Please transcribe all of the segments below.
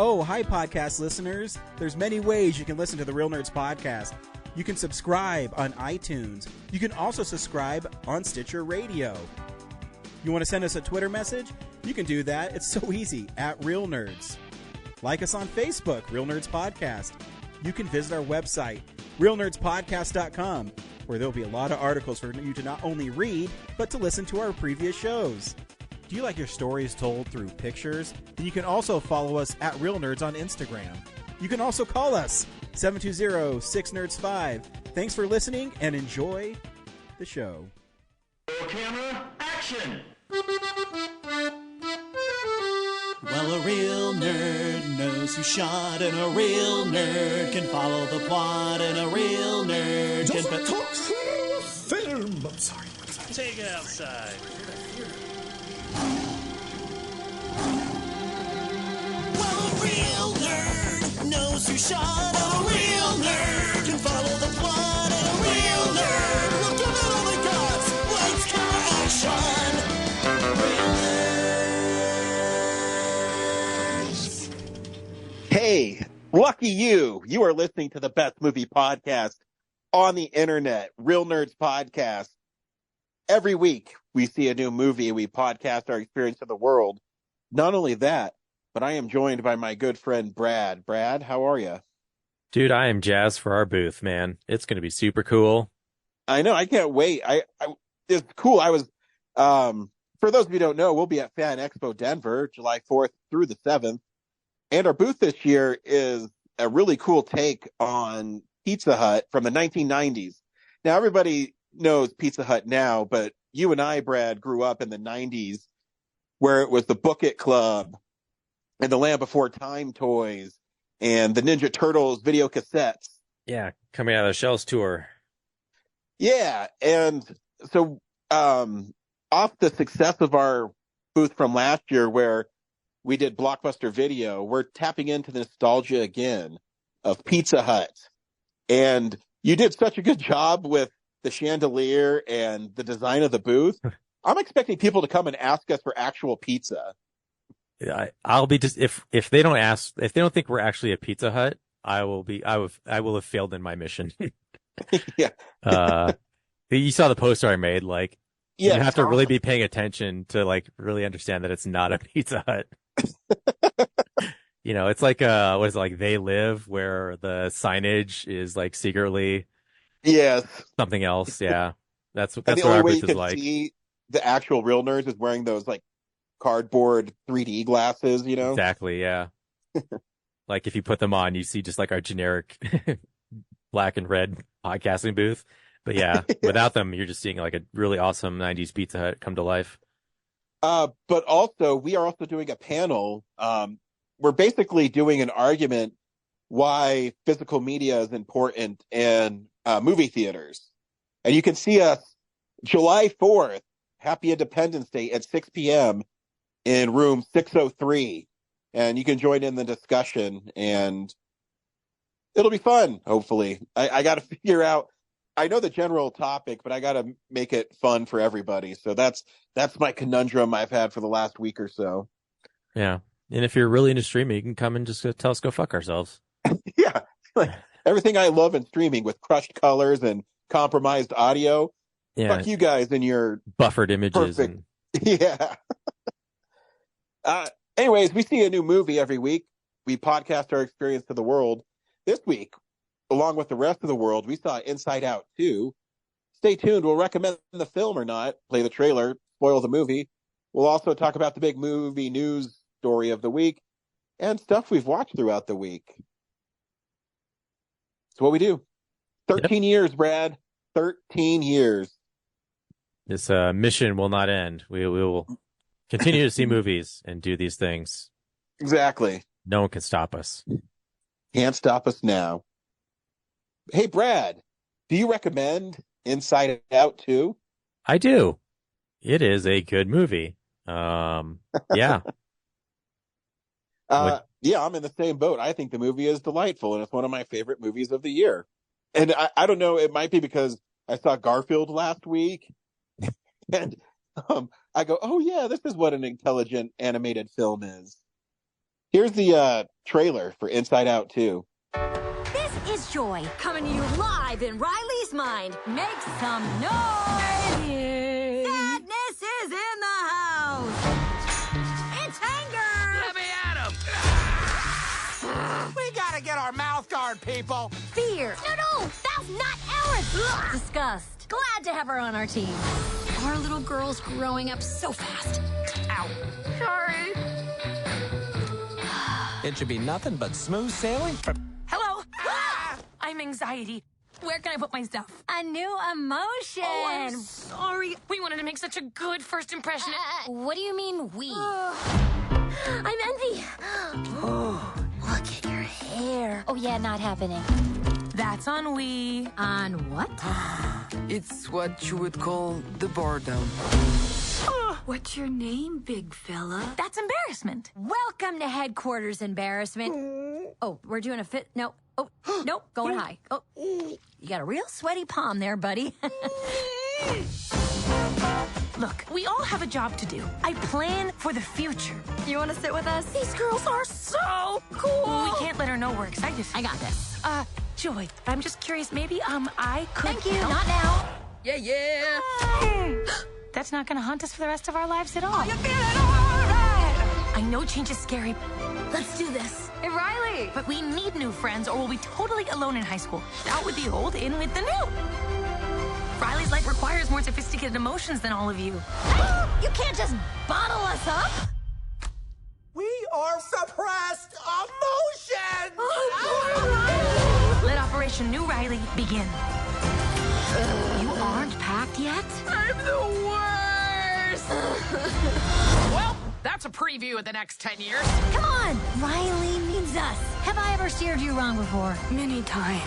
Oh, hi, podcast listeners. There's many ways you can listen to the Real Nerds podcast. You can subscribe on iTunes. You can also subscribe on Stitcher Radio. You want to send us a Twitter message? You can do that. It's so easy, at Real Nerds. Like us on Facebook, Real Nerds Podcast. You can visit our website, realnerdspodcast.com, where there'll be a lot of articles for you to not only read, but to listen to our previous shows. Do you like your stories told through pictures? Then you can also follow us at Real Nerds on Instagram. You can also call us, 720-6nerds5. Thanks for listening and enjoy the show. Camera, action! Well, a real nerd knows who shot, and a real nerd can follow the plot, and a real nerd can... Doesn't talk film! I'm sorry. Take it outside. Well, a real nerd knows who shot, and a real nerd can follow the plot, and a real nerd will give it all they got. Lights, camera, action! Real nerds. Hey, lucky you. You are listening to the best movie podcast on the internet, Real Nerds Podcast. Every week we see a new movie and we podcast our experience of the world. Not only that, but I am joined by my good friend Brad. Brad, how are you? Dude, I am jazzed for our booth, man. It's going to be super cool. I know, I can't wait. It's cool. I was, for those of you who don't know, we'll be at Fan Expo Denver, July 4th through the 7th. And our booth this year is a really cool take on Pizza Hut from the 1990s. Now, everybody knows Pizza Hut now, but you and I, Brad, grew up in the 90s where it was the Book It Club and the Land Before Time toys and the Ninja Turtles video cassettes. Yeah, coming out of the Shells tour. Yeah, and so off the success of our booth from last year where we did Blockbuster Video, we're tapping into the nostalgia again of Pizza Hut. And you did such a good job with the chandelier and the design of the booth. I'm expecting people to come and ask us for actual pizza. I'll be just if they don't ask, if they don't think we're actually a Pizza Hut, I will have failed in my mission. Yeah. You saw the poster I made, like yeah, you have to really be paying attention to like really understand that it's not a Pizza Hut. You know, it's like what is it, like They Live, where the signage is like secretly something else. Yeah. That's what our booth is like. See the actual Real Nerds is wearing those like cardboard 3D glasses, you know? Exactly, yeah. Like if you put them on, you see just like our generic black and red podcasting booth. But yeah, without them, you're just seeing like a really awesome 90s Pizza Hut come to life. But also, we are also doing a panel. We're basically doing an argument why physical media is important in movie theaters. And you can see us July 4th, Happy Independence Day at 6 p.m. in room 603. And you can join in the discussion and it'll be fun, hopefully. I got to figure out, I know the general topic, but I got to make it fun for everybody. So that's my conundrum I've had for the last week or so. Yeah. And if you're really into streaming, you can come and just tell us go fuck ourselves. Yeah. Like everything I love in streaming with crushed colors and compromised audio. Yeah. Fuck you guys and your buffered images. Perfect. Yeah. Anyways, we see a new movie every week. We podcast our experience to the world. This week, along with the rest of the world, we saw Inside Out 2. Stay tuned. We'll recommend the film or not, play the trailer, spoil the movie. We'll also talk about the big movie news story of the week and stuff we've watched throughout the week. It's what we do. 13 years, Brad. 13 years. This mission will not end. We will continue to see movies and do these things. Exactly. No one can stop us. Can't stop us now. Hey, Brad, do you recommend Inside Out 2? I do. It is a good movie. Yeah. Yeah, I'm in the same boat. I think the movie is delightful, and it's one of my favorite movies of the year. And I don't know, it might be because I saw Garfield last week, and I go, oh yeah, this is what an intelligent animated film is. Here's the trailer for Inside Out 2. This is Joy, coming to you live in Riley's mind. Make some noise! Sadness is in the house! It's anger! Let me at him! We gotta get our mouth guard, people! Fear! No, that's not ours! Disgust. Glad to have her on our team. Our little girl's growing up so fast. Ow. Sorry. It should be nothing but smooth sailing from... Hello. I'm anxiety. Where can I put my stuff? A new emotion. Oh, I'm sorry. We wanted to make such a good first impression. What do you mean, we? I'm Envy. Look at your hair. Oh, yeah, not happening. That's on we. On what? It's what you would call the bar down. What's your name, big fella? That's embarrassment. Welcome to headquarters, embarrassment. Oh, we're doing a fit. No. Oh, nope, going high. Oh, you got a real sweaty palm there, buddy. Look, we all have a job to do. I plan for the future. You want to sit with us? These girls are so cool. We can't let her know we're excited. I got this. Joy, I'm just curious. Maybe, I could Thank you, help. not now. Yeah. That's not gonna haunt us for the rest of our lives at all. You feeling all right? I know change is scary, Let's do this. Hey, Riley. but we need new friends or we'll be totally alone in high school. Out with the old, in with the new. Riley's life requires more sophisticated emotions than all of you. You can't just bottle us up. We are suppressed emotions! Let Operation New Riley begin. You aren't packed yet? I'm the worst! Well, that's a preview of the next 10 years. Come on. Riley means us. Have I ever steered you wrong before? Many times.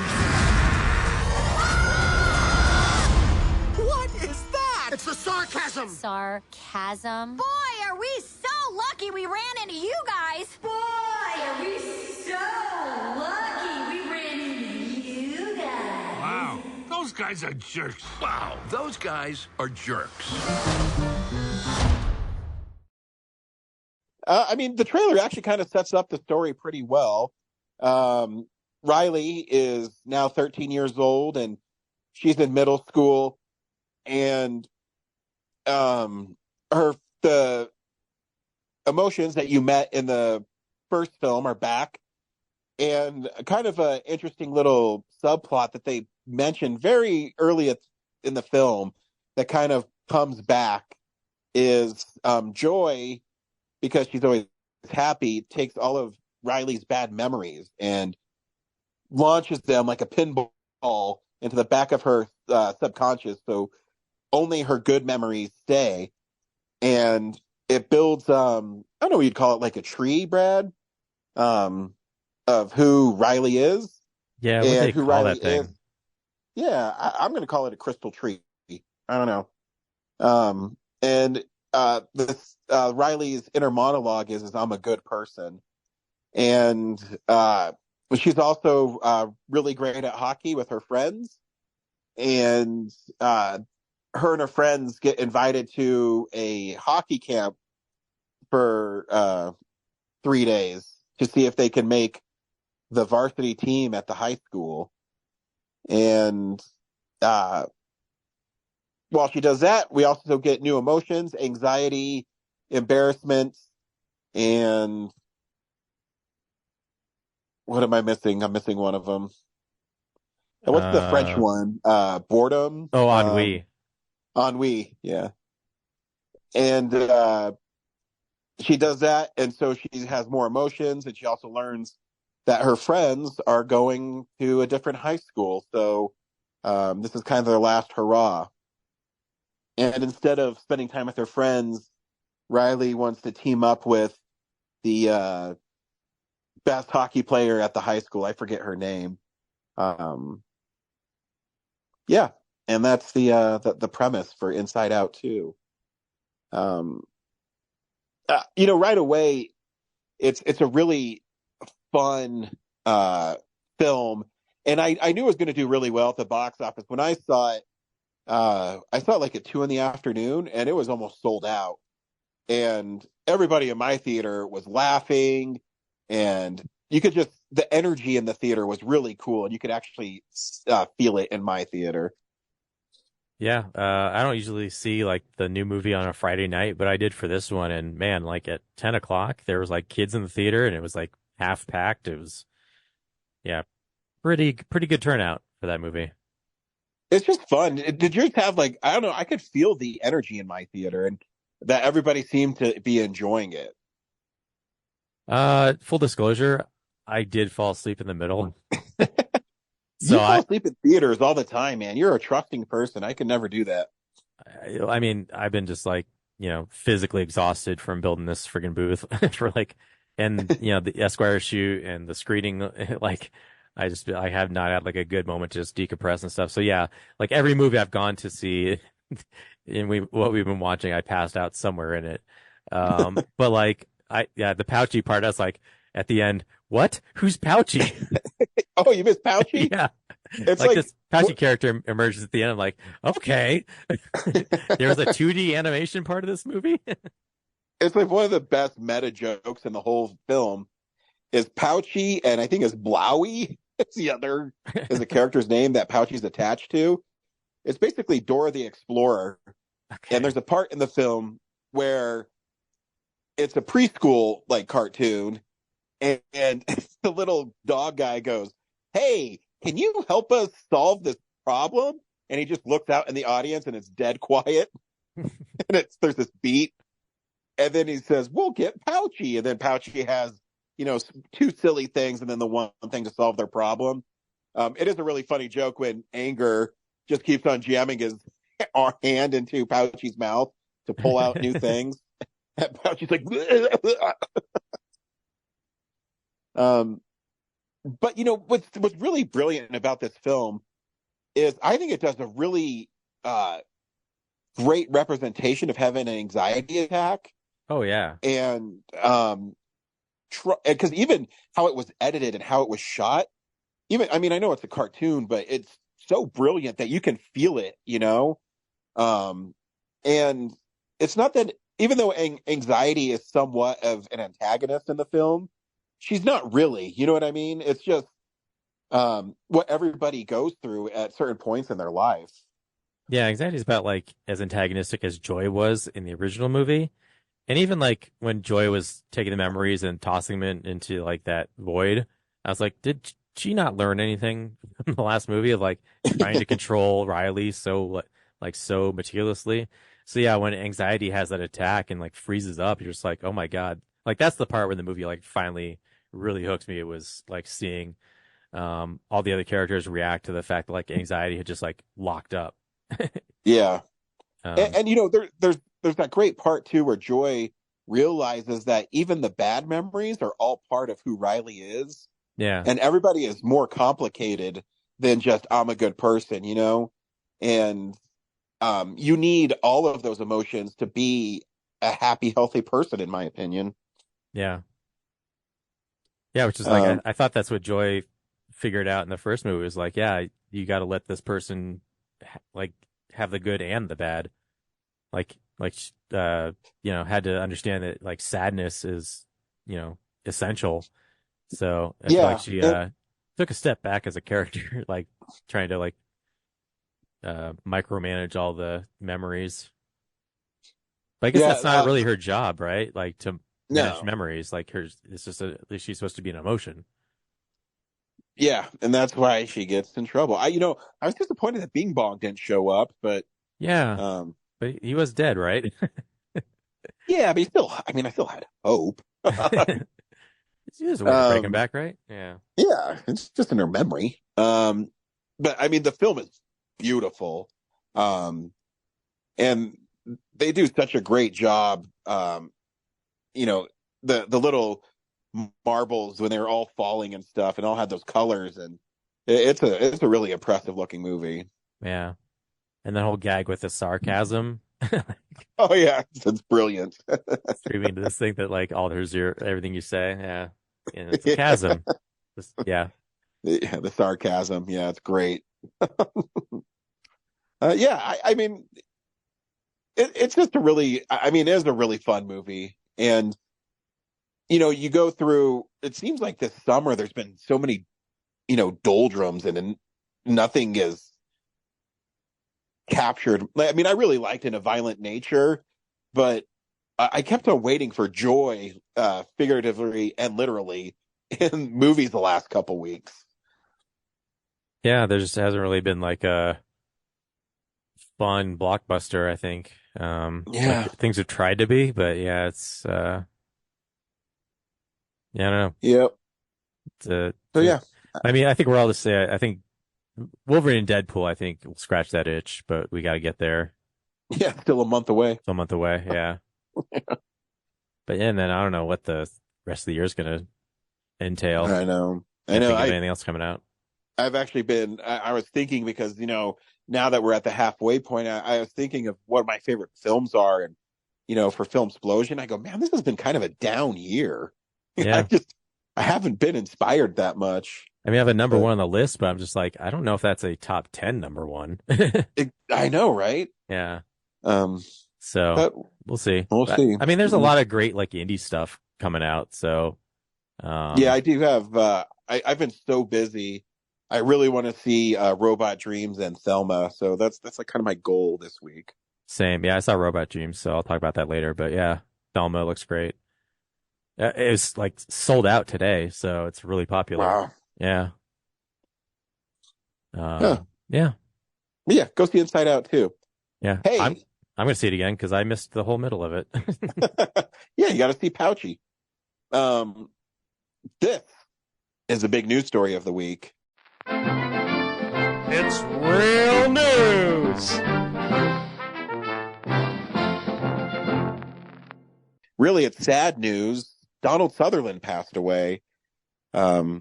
What is that? It's the sarcasm! Sarcasm. Boy, are we so lucky we ran into you guys. Boy, are we so lucky we ran into you guys. Wow, those guys are jerks. Wow, those guys are jerks. I mean, the trailer actually kind of sets up the story pretty well. Riley is now 13 years old, and she's in middle school, and the emotions that you met in the first film are back, and kind of an interesting little subplot that they mentioned very early in the film that kind of comes back is Joy, because she's always happy, takes all of Riley's bad memories and launches them like a pinball into the back of her subconscious, so only her good memories stay. And it builds, I don't know what you'd call it, like a tree, Brad, of who Riley is. Yeah, what do they who call Riley that thing? is. Yeah, I'm going to call it a crystal tree. I don't know. And this Riley's inner monologue is I'm a good person. And she's also really great at hockey with her friends. And her and her friends get invited to a hockey camp for 3 days to see if they can make the varsity team at the high school. And while she does that, we also get new emotions, anxiety, embarrassment, and what am I missing? I'm missing one of them. And what's the French one? Boredom? Oh, ennui. Ennui, yeah. And she does that, and so she has more emotions, and she also learns that her friends are going to a different high school. So this is kind of their last hurrah. And instead of spending time with her friends, Riley wants to team up with the best hockey player at the high school. I forget her name. Yeah, and that's the premise for Inside Out 2. Right away, it's a really fun film, and I knew it was going to do really well at the box office. When I saw it like at 2 p.m, and it was almost sold out. And everybody in my theater was laughing and you could just the energy in the theater was really cool, and you could actually feel it in my theater. Yeah, I don't usually see like the new movie on a Friday night, but I did for this one. And man, like at 10 o'clock, there was like kids in the theater, and it was like half packed. It was, yeah, pretty good turnout for that movie. It's just fun. Did yours have like I don't know? I could feel the energy in my theater, and that everybody seemed to be enjoying it. Full disclosure, I did fall asleep in the middle. You So fall asleep in theaters all the time, man. You're a trusting person. I could never do that. I mean, I've been just like, physically exhausted from building this friggin' booth for like, and the Esquire shoot and the screening, like, I have not had like a good moment to just decompress and stuff. So yeah, like every movie I've gone to see, and what we've been watching, I passed out somewhere in it. But like, the Pouchy part, I was like, at the end, what? Who's Pouchy? Oh, you missed Pouchy? Yeah. It's like this Pouchy character emerges at the end. I'm like, okay. There was a 2D animation part of this movie. It's like one of the best meta jokes in the whole film is Pouchy, and I think it's Blowy. It's is the character's name that Pouchy's attached to. It's basically Dora the Explorer. Okay. And there's a part in the film where it's a preschool like cartoon, and the little dog guy goes, "Hey, can you help us solve this problem?" And he just looks out in the audience, and it's dead quiet. And there's this beat, and then he says, "We'll get Pouchy," and then Pouchy has two silly things, and then the one thing to solve their problem. It is a really funny joke when Anger just keeps on jamming his hand into Pouchy's mouth to pull out new things. And Pouchy's like, but what's really brilliant about this film is I think it does a really great representation of having an anxiety attack. Oh yeah, and because even how it was edited and how it was shot, I mean, I know it's a cartoon, but it's so brilliant that you can feel it, and it's not that even though anxiety is somewhat of an antagonist in the film, she's not really, you know what I mean? It's just what everybody goes through at certain points in their life. Yeah, anxiety is about like as antagonistic as Joy was in the original movie. And even like when Joy was taking the memories and tossing them into like that void, I was like, did she not learn anything from the last movie of like trying to control Riley so meticulously? So yeah, when anxiety has that attack and like freezes up, you're just like, oh my God. Like that's the part where the movie like finally really hooked me. It was like seeing all the other characters react to the fact that like anxiety had just like locked up. Yeah. And there's that great part too where Joy realizes that even the bad memories are all part of who Riley is. Yeah. And everybody is more complicated than just I'm a good person, and you need all of those emotions to be a happy, healthy person, in my opinion. Yeah. Yeah, which is like I thought that's what Joy figured out in the first movie. Was like, yeah, you got to let this person like have the good and the bad. Like had to understand that like sadness is essential. So I feel like she took a step back as a character, like trying to like micromanage all the memories. But I guess that's not really her job, right? Like to manage memories. Like it's just she's supposed to be an emotion. Yeah, and that's why she gets in trouble. I was disappointed that Bing Bong didn't show up, but yeah, but he was dead, right? Yeah, but I still had hope. He was a way to bring him back, right? Yeah. Yeah, it's just in her memory. But I mean, the film is beautiful. And they do such a great job. The little marbles when they were all falling and stuff and all had those colors, and it's a really impressive looking movie. Yeah. And the whole gag with the sarcasm. Oh yeah, it's brilliant. Streaming to this thing that like alters everything you say. Yeah. And it's a chasm. Yeah. Yeah, the sarcasm. Yeah, it's great. I mean, it's just it is a really fun movie. And, you go through, it seems like this summer there's been so many, doldrums and nothing is captured. I mean, I really liked In a Violent Nature, but I kept on waiting for joy, figuratively and literally, in movies the last couple weeks. Yeah, there just hasn't really been like a fun blockbuster, I think. Yeah. Like, things have tried to be, but yeah, it's yeah, I don't know. Yep. So yeah, I mean, I think we're all to say. I think Wolverine and Deadpool, I think, will scratch that itch, but we got to get there. Yeah, still a month away. Still a month away, yeah. But yeah, and then I don't know what the rest of the year is going to entail. I know. Can't think of anything else coming out. I've actually been. I was thinking because now that we're at the halfway point, I was thinking of what my favorite films are, and for Film Explosion, I go, man, this has been kind of a down year. Yeah. I haven't been inspired that much. I mean, I have a number one on the list, but I'm just like, I don't know if that's a top 10 number one. I know, right? Yeah. So we'll see. We'll see. I mean, there's a lot of great like indie stuff coming out. So yeah, I do have. I've been so busy. I really want to see Robot Dreams and Thelma. So that's like kind of my goal this week. Same. Yeah, I saw Robot Dreams, so I'll talk about that later. But yeah, Thelma looks great. It was like sold out today, so it's really popular. Wow. Yeah. Yeah. Yeah. Go see Inside Out too. Yeah. Hey, I'm gonna see it again because I missed the whole middle of it. Yeah, you got to see Pouchy. This is the big news story of the week. It's real news. Really, it's sad news. Donald Sutherland passed away. Yeah.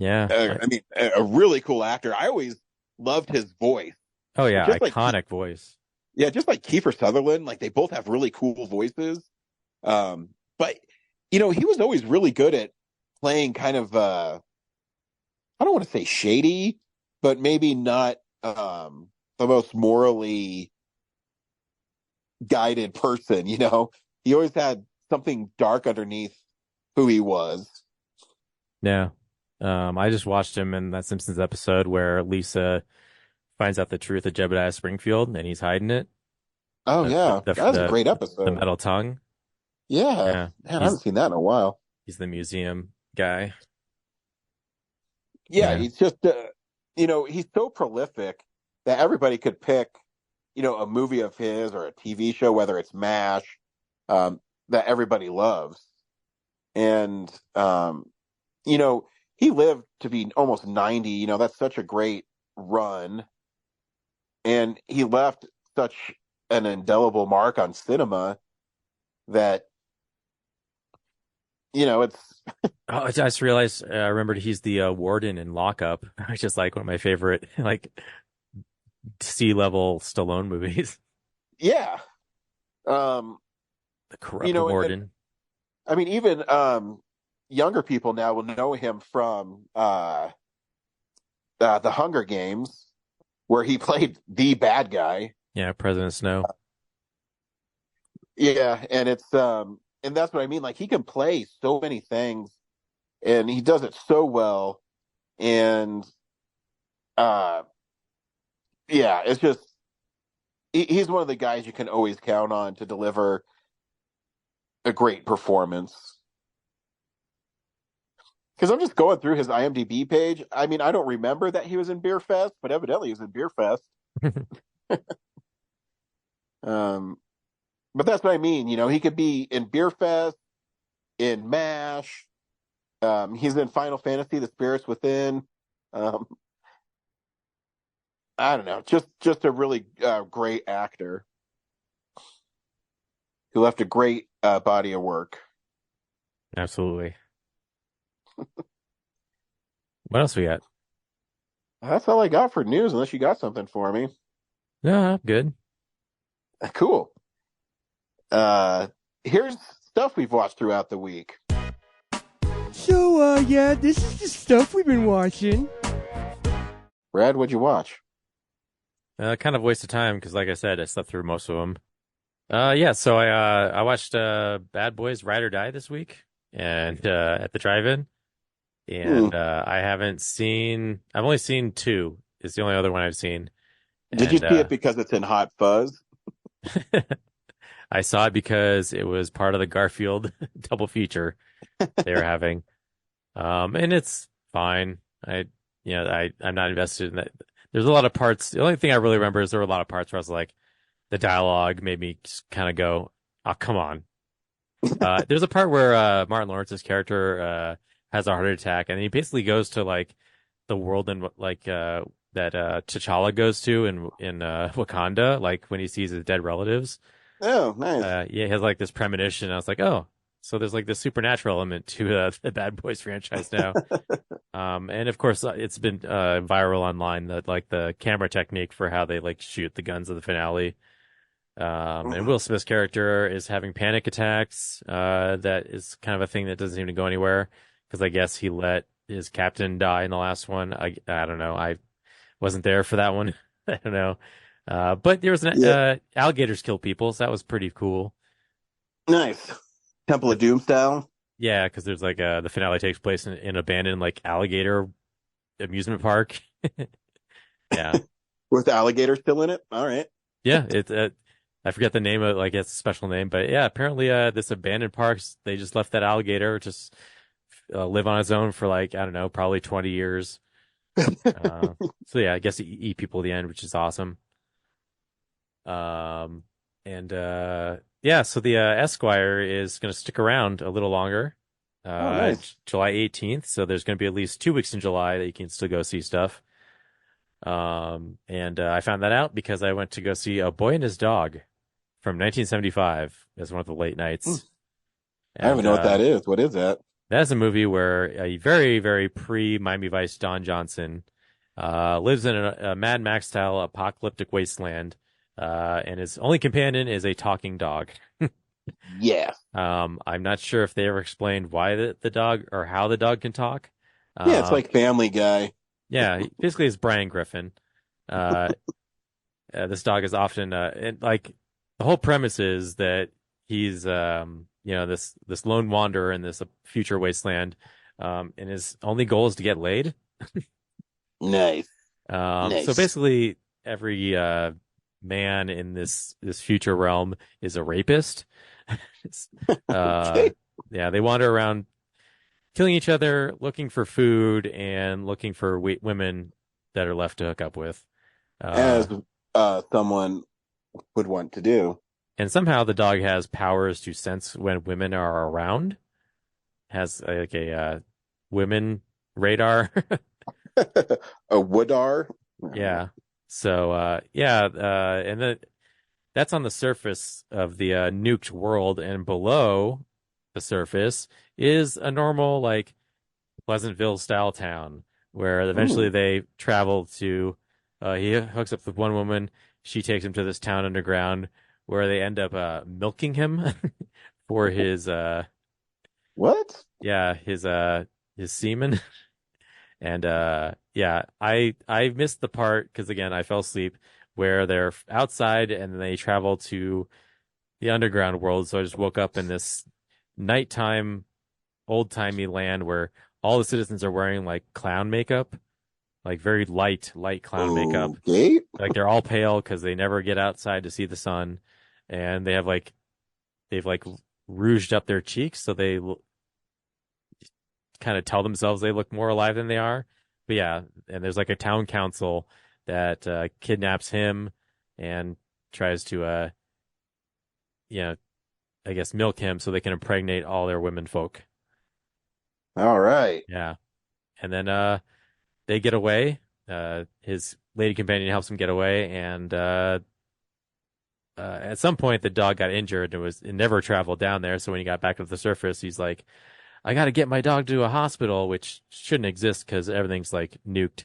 I mean, a really cool actor. I always loved his voice. Oh yeah, Just iconic voice. Yeah, just like Kiefer Sutherland, like they both have really cool voices. But he was always really good at playing kind of I don't want to say shady, but maybe not the most morally guided person, He always had something dark underneath who he was. Yeah. I just watched him in that Simpsons episode where Lisa finds out the truth of Jebediah Springfield and he's hiding it. Oh, yeah. That was a great episode. The metal tongue. Yeah. Man, I haven't seen that in a while. He's the museum guy. Yeah, he's just, he's so prolific that everybody could pick, a movie of his or a TV show, whether it's MASH, that everybody loves. And, he lived to be almost 90. That's such a great run. And he left such an indelible mark on cinema that, it's. Oh, I just realized, I remembered he's the warden in Lockup, which is like one of my favorite, like, C-level Stallone movies. Yeah. The corrupt warden. I mean, even younger people now will know him from the Hunger Games, where he played the bad guy. Yeah, President Snow. Yeah, and it's and that's what I mean. Like, he can play so many things, and he does it so well. And yeah, it's just he's one of the guys you can always count on to deliver a great performance. Because I'm just going through his IMDb page. I mean, I don't remember that he was in Beer Fest, but evidently he was in Beer Fest. But that's what I mean. He could be in Beer Fest, in MASH. He's in Final Fantasy: The Spirits Within. I don't know. Just a really great actor who left a great body of work. Absolutely. What else we got? That's all I got for news, unless you got something for me. No, I'm good. Cool. Here's stuff we've watched throughout the week. So, yeah, this is the stuff we've been watching. Brad, what'd you watch? Kind of a waste of time because, like I said, I slept through most of them. Yeah, so I watched Bad Boys Ride or Die this week. and at the drive-in. And I've only seen two. It's the only other one I've seen. Did you see it because it's in Hot Fuzz? I saw it because it was part of the Garfield double feature they were having. And it's fine. I'm not invested in that. There's a lot of parts. The only thing I really remember is there were a lot of parts where I was like, the dialogue made me just kind of go, oh, come on. There's a part where Martin Lawrence's character has a heart attack, and he basically goes to like the world and like that T'Challa goes to in Wakanda, like when he sees his dead relatives. Oh, nice. He has like this premonition. I was like, oh, so there's like this supernatural element to the Bad Boys franchise now. And of course, it's been viral online that like the camera technique for how they like shoot the guns of the finale. And Will Smith's character is having panic attacks. That is kind of a thing that doesn't seem to go anywhere because I guess he let his captain die in the last one. I don't know. I wasn't there for that one. I don't know. But there was alligators kill people, so that was pretty cool. Nice. Temple of Doom style. Yeah, because there's like the finale takes place in an abandoned like alligator amusement park. Yeah, with alligators still in it. All right. Yeah, I forget the name of like it's a special name, but yeah, apparently this abandoned parks they just left that alligator just live on its own for like I don't know, probably 20 years. So yeah, I guess he eat people at the end, which is awesome. Yeah, so the Esquire is going to stick around a little longer. Nice. July 18th, so there's going to be at least 2 weeks in July that you can still go see stuff. I found that out because I went to go see A Boy and His Dog from 1975 as one of the late nights. I don't even know what that is. What is that? That's a movie where a very, very pre-Miami Vice Don Johnson lives in a Mad Max-style apocalyptic wasteland, and his only companion is a talking dog. Yeah. I'm not sure if they ever explained why the dog or how the dog can talk. Yeah, it's like Family Guy. Yeah, basically it's Brian Griffin. This dog is often and like the whole premise is that he's this lone wanderer in this future wasteland, and his only goal is to get laid. Nice. Nice. So basically every man in this future realm is a rapist. Okay. Yeah, they wander around killing each other, looking for food, and looking for women that are left to hook up with. As someone would want to do. And somehow the dog has powers to sense when women are around. Has like a women radar. A woodar? Yeah. So, and then that's on the surface of the nuked world, and below the surface is a normal, like, Pleasantville-style town, where eventually they travel to, he hooks up with one woman, she takes him to this town underground, where they end up milking him for his, what? Yeah, his semen. And I missed the part because again I fell asleep where they're outside and they travel to the underground world. So I just woke up in this nighttime, old timey land where all the citizens are wearing like clown makeup, like very light clown makeup. Like they're all pale because they never get outside to see the sun, and they've rouged up their cheeks so they kind of tell themselves they look more alive than they are. But yeah, and there's like a town council that kidnaps him and tries to I guess milk him so they can impregnate all their women folk. All right. Yeah. And then they get away. His lady companion helps him get away, and at some point the dog got injured and it never traveled down there, so when he got back to the surface he's like, I got to get my dog to a hospital, which shouldn't exist because everything's like nuked.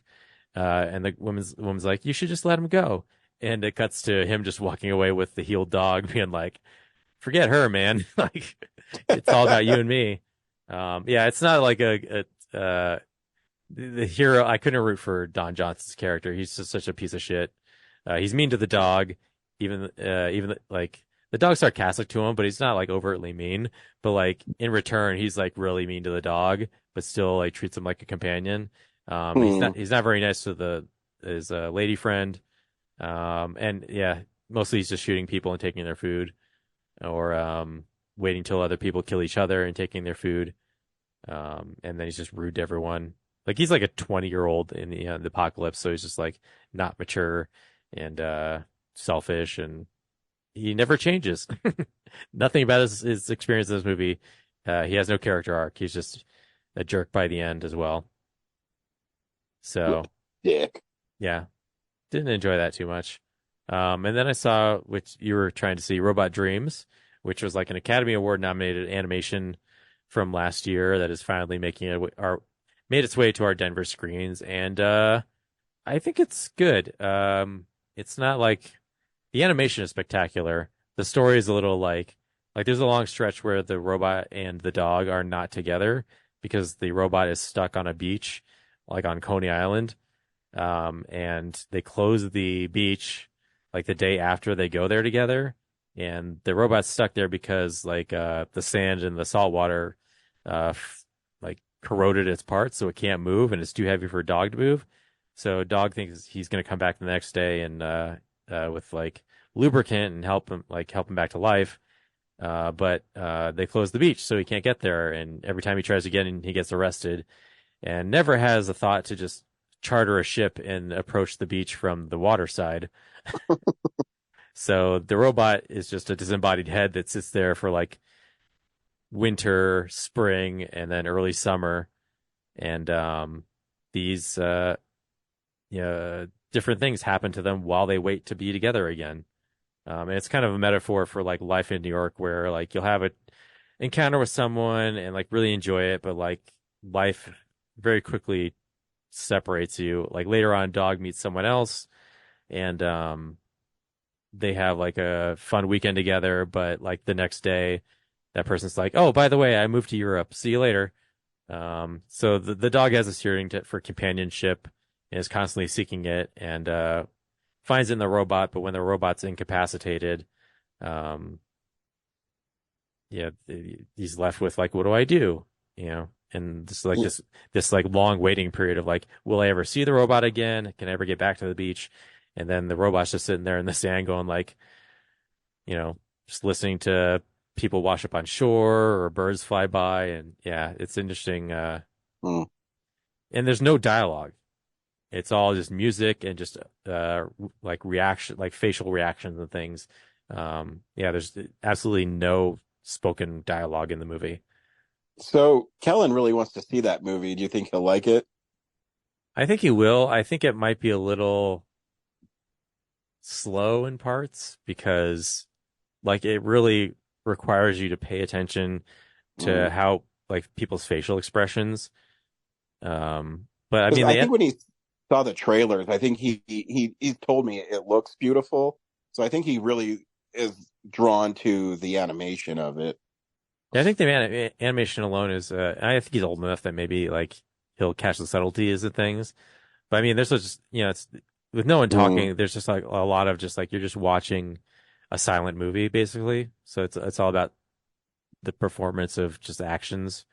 And the woman's like, you should just let him go. And it cuts to him just walking away with the healed dog, being like, forget her, man. Like, it's all about you and me. Yeah, it's not like the hero. I couldn't root for Don Johnson's character. He's just such a piece of shit. He's mean to the dog. Even like the dog's sarcastic to him, but he's not like overtly mean. But like in return, he's like really mean to the dog, but still like treats him like a companion. He's not very nice to his lady friend. And yeah, mostly he's just shooting people and taking their food, or waiting till other people kill each other and taking their food. And then he's just rude to everyone. Like he's like a 20-year-old in the apocalypse, so he's just like not mature and selfish, and he never changes. Nothing about his experience in this movie. He has no character arc. He's just a jerk by the end as well. So, dick. Yeah, didn't enjoy that too much. And then I saw, which you were trying to see, Robot Dreams, which was like an Academy Award nominated animation from last year that is finally made its way to our Denver screens, and I think it's good. It's not like the animation is spectacular. The story is a little like there's a long stretch where the robot and the dog are not together because the robot is stuck on a beach, like on Coney Island, and they close the beach like the day after they go there together, and the robot's stuck there because like the sand and the salt water like corroded its parts, so it can't move, and it's too heavy for a dog to move. So dog thinks he's going to come back the next day and with like lubricant and help him back to life. But they close the beach, so he can't get there. And every time he tries again, he gets arrested, and never has a thought to just charter a ship and approach the beach from the water side. So the robot is just a disembodied head that sits there for like winter, spring, and then early summer. And these different things happen to them while they wait to be together again. And it's kind of a metaphor for like life in New York, where like you'll have an encounter with someone and like really enjoy it, but like life very quickly separates you. Like later on, dog meets someone else, and they have like a fun weekend together, but like the next day, that person's like, "Oh, by the way, I moved to Europe. See you later." So the dog has a yearning for companionship and is constantly seeking it, and finds it in the robot. But when the robot's incapacitated, he's left with like, what do I do? And this like long waiting period of like, will I ever see the robot again? Can I ever get back to the beach? And then the robot's just sitting there in the sand going like, just listening to people wash up on shore or birds fly by. And yeah, it's interesting. And there's no dialogue. It's all just music and just like reaction, like facial reactions and things. There's absolutely no spoken dialogue in the movie. So Kellen really wants to see that movie. Do you think he'll like it? I think he will. I think it might be a little slow in parts because like it really requires you to pay attention to how like people's facial expressions. But I mean, I think when he saw the trailers, I think he told me it looks beautiful. So I think he really is drawn to the animation of it. Yeah, I think the animation alone is. I think he's old enough that maybe like he'll catch the subtleties of things. But I mean, there's just it's with no one talking. There's just like a lot of just like you're just watching a silent movie basically. So it's all about the performance of just actions.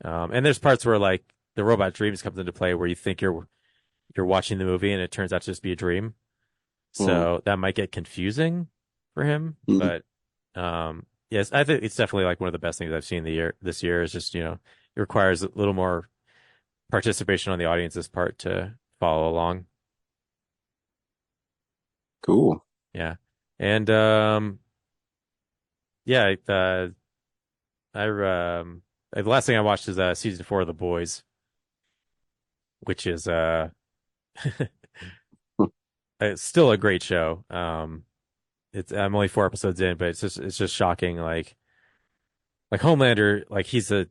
And there's parts where like the Robot Dreams comes into play where you think you're watching the movie and it turns out to just be a dream. So that might get confusing for him. But yes, I think it's definitely like one of the best things I've seen this year is just, it requires a little more participation on the audience's part to follow along. Cool. Yeah. And the last thing I watched is season 4 of The Boys, which is it's still a great show. I'm only 4 episodes in, but it's just shocking. Like Homelander, like he's a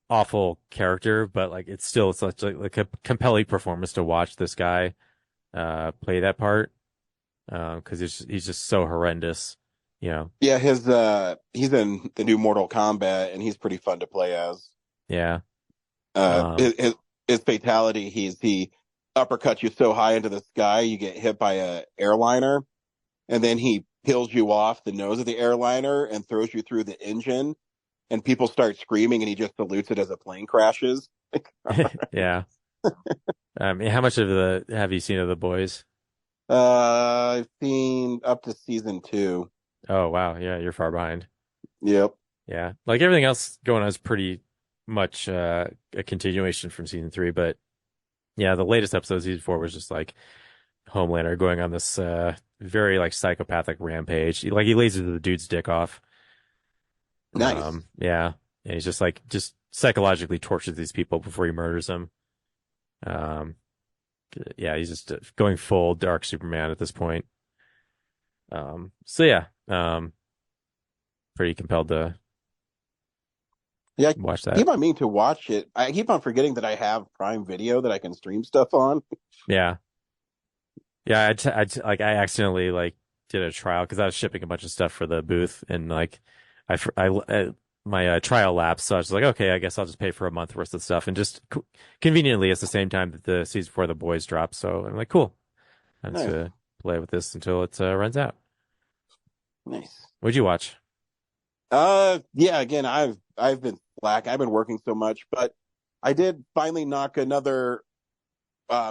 awful character, but like it's still such like a compelling performance to watch this guy play that part. Because he's just so horrendous, Yeah, he's in the new Mortal Kombat, and he's pretty fun to play as. Yeah. His fatality, he uppercuts you so high into the sky, you get hit by a airliner, and then he peels you off the nose of the airliner and throws you through the engine, and people start screaming, and he just salutes it as a plane crashes. Yeah. How much have you seen of The Boys? I've seen up to season 2. Oh, wow. Yeah, you're far behind. Yep. Yeah. Like everything else going on is pretty much a continuation from season 3, but yeah, the latest episode of season 4 was just like Homelander going on this very like psychopathic rampage. He lays the dude's dick off. Nice. Yeah. And he's just psychologically tortures these people before he murders them. Yeah, he's just going full dark Superman at this point. So yeah, pretty compelled to watch that. I keep on meaning to watch it. I keep on forgetting that I have Prime Video that I can stream stuff on. Yeah. Yeah, I accidentally did a trial because I was shipping a bunch of stuff for the booth, and my trial lapsed, so I was like, okay, I guess I'll just pay for a month worth of stuff, and just conveniently it's the same time that the season 4 of The Boys drops, so I'm like, cool, I'm just gonna play with this until it runs out. Nice. What'd you watch? Yeah, again, I've been slack. I've been working so much, but I did finally knock another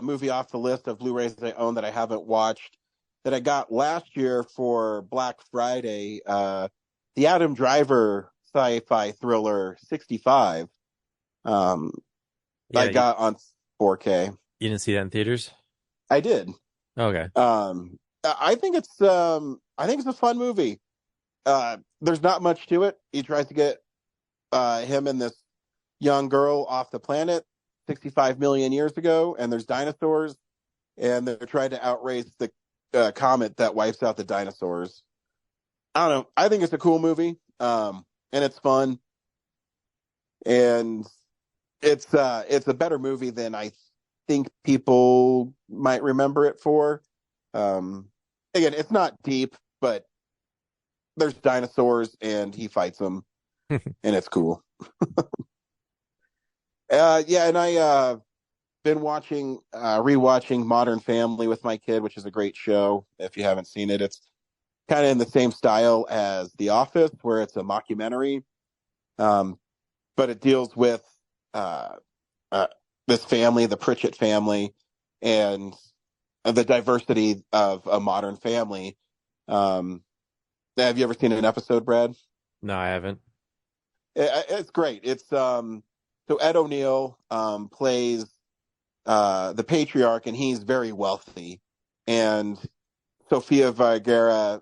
movie off the list of Blu-rays that I own that I haven't watched, that I got last year for Black Friday. The Adam Driver sci-fi thriller 65. I got on 4K. You didn't see that in theaters? I did. Okay. I think it's a fun movie. There's not much to it. He tries to get him and this young girl off the planet 65 million years ago, and there's dinosaurs, and they're trying to outrace the comet that wipes out the dinosaurs. I don't know. I think it's a cool movie, and it's fun, and it's a better movie than I think people might remember it for. Again, it's not deep, but there's dinosaurs, and he fights them, and it's cool. Yeah, and I been rewatching Modern Family with my kid, which is a great show. If you haven't seen it, it's kind of in the same style as The Office, where it's a mockumentary, but it deals with this family, the Pritchett family, and the diversity of a modern family. Have you ever seen an episode, Brad? No, I haven't. It's great. It's so Ed O'Neill plays the patriarch, and he's very wealthy. And Sofia Vergara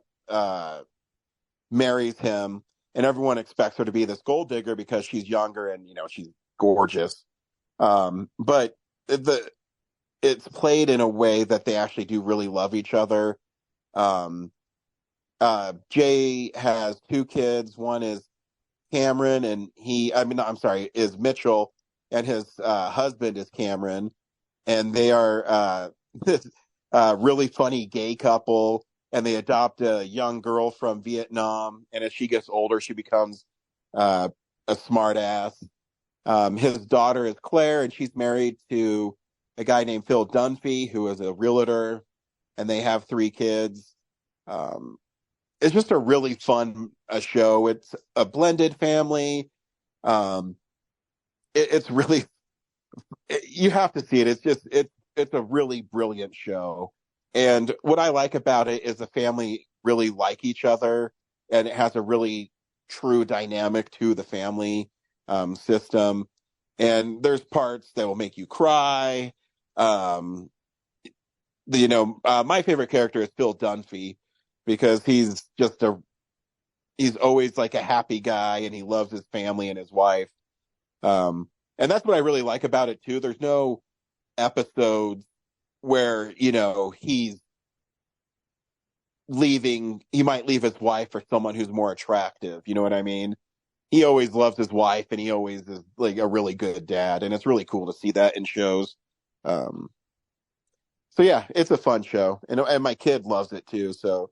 marries him, and everyone expects her to be this gold digger because she's younger and she's gorgeous. But it's played in a way that they actually do really love each other. Jay has 2 kids. One is Cameron, and is Mitchell, and his husband is Cameron, and they are this really funny gay couple, and they adopt a young girl from Vietnam, and as she gets older, she becomes a smart ass. His daughter is Claire, and she's married to a guy named Phil Dunphy, who is a realtor, and they have 3 kids. It's just a really fun show. It's a blended family. It's really, you have to see it. It's a really brilliant show. And what I like about it is the family really like each other, and it has a really true dynamic to the family system. And there's parts that will make you cry. My favorite character is Phil Dunphy, because he's always like a happy guy, and he loves his family and his wife. And that's what I really like about it too. There's no episodes where, he's leaving, he might leave his wife for someone who's more attractive. You know what I mean? He always loves his wife, and he always is like a really good dad. And it's really cool to see that in shows. So yeah, it's a fun show, and my kid loves it too. So,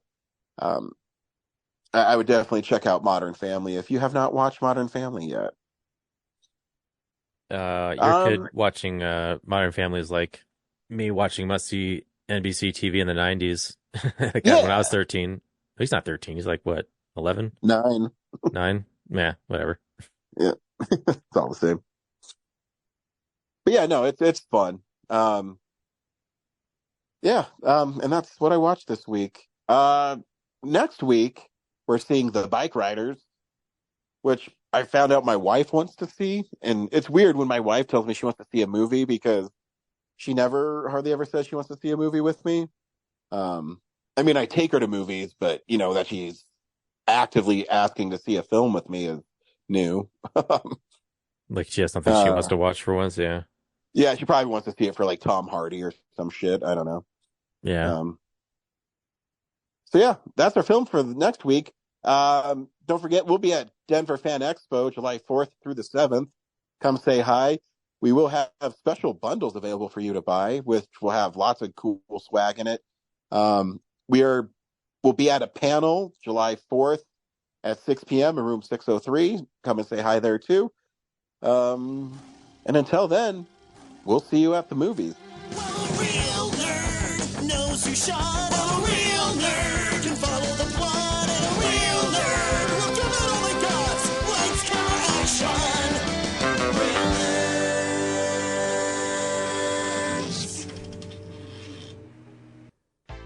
I would definitely check out Modern Family if you have not watched Modern Family yet. Your kid watching Modern Family is like me watching must-see NBC TV in the 90s. When I was 13. He's not 13. He's like, what, 11? 9. 9? Yeah, whatever. Yeah, it's all the same. But yeah, no, it's fun. And that's what I watched this week. Next week, we're seeing The Bike Riders, which I found out my wife wants to see. And it's weird when my wife tells me she wants to see a movie because she hardly ever says she wants to see a movie with me. I mean, I take her to movies, but that she's actively asking to see a film with me is new. Like she has something she wants to watch for once, yeah. Yeah, she probably wants to see it for like Tom Hardy or some shit. I don't know. Yeah. So yeah, that's our film for the next week. Don't forget, we'll be at Denver Fan Expo July 4th through the 7th. Come say hi. We will have special bundles available for you to buy, which will have lots of cool swag in it. We'll be at a panel July 4th at 6 p.m. in room 603. Come and say hi there too. And until then, we'll see you at the movies. Well, a real nerd knows who shot. Well, a real nerd can follow the plot. And a real nerd will give it all they got. Lights, camera, action. Real nerds.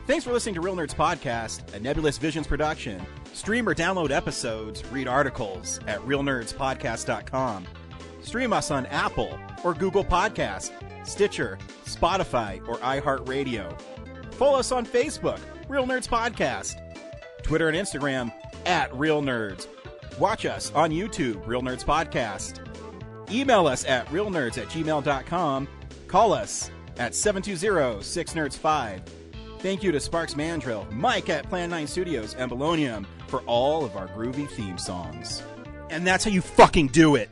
Thanks for listening to Real Nerds Podcast, a Nebulous Visions production. Stream or download episodes, read articles at realnerdspodcast.com. Stream us on Apple or Google Podcast, Stitcher, Spotify, or iHeartRadio. Follow us on Facebook, Real Nerds Podcast. Twitter and Instagram, @Real Nerds. Watch us on YouTube, Real Nerds Podcast. Email us at realnerds@gmail.com. Call us at 720-6nerds5. Thank you to Sparks Mandrill, Mike at Plan 9 Studios, and Bolognium for all of our groovy theme songs. And that's how you fucking do it!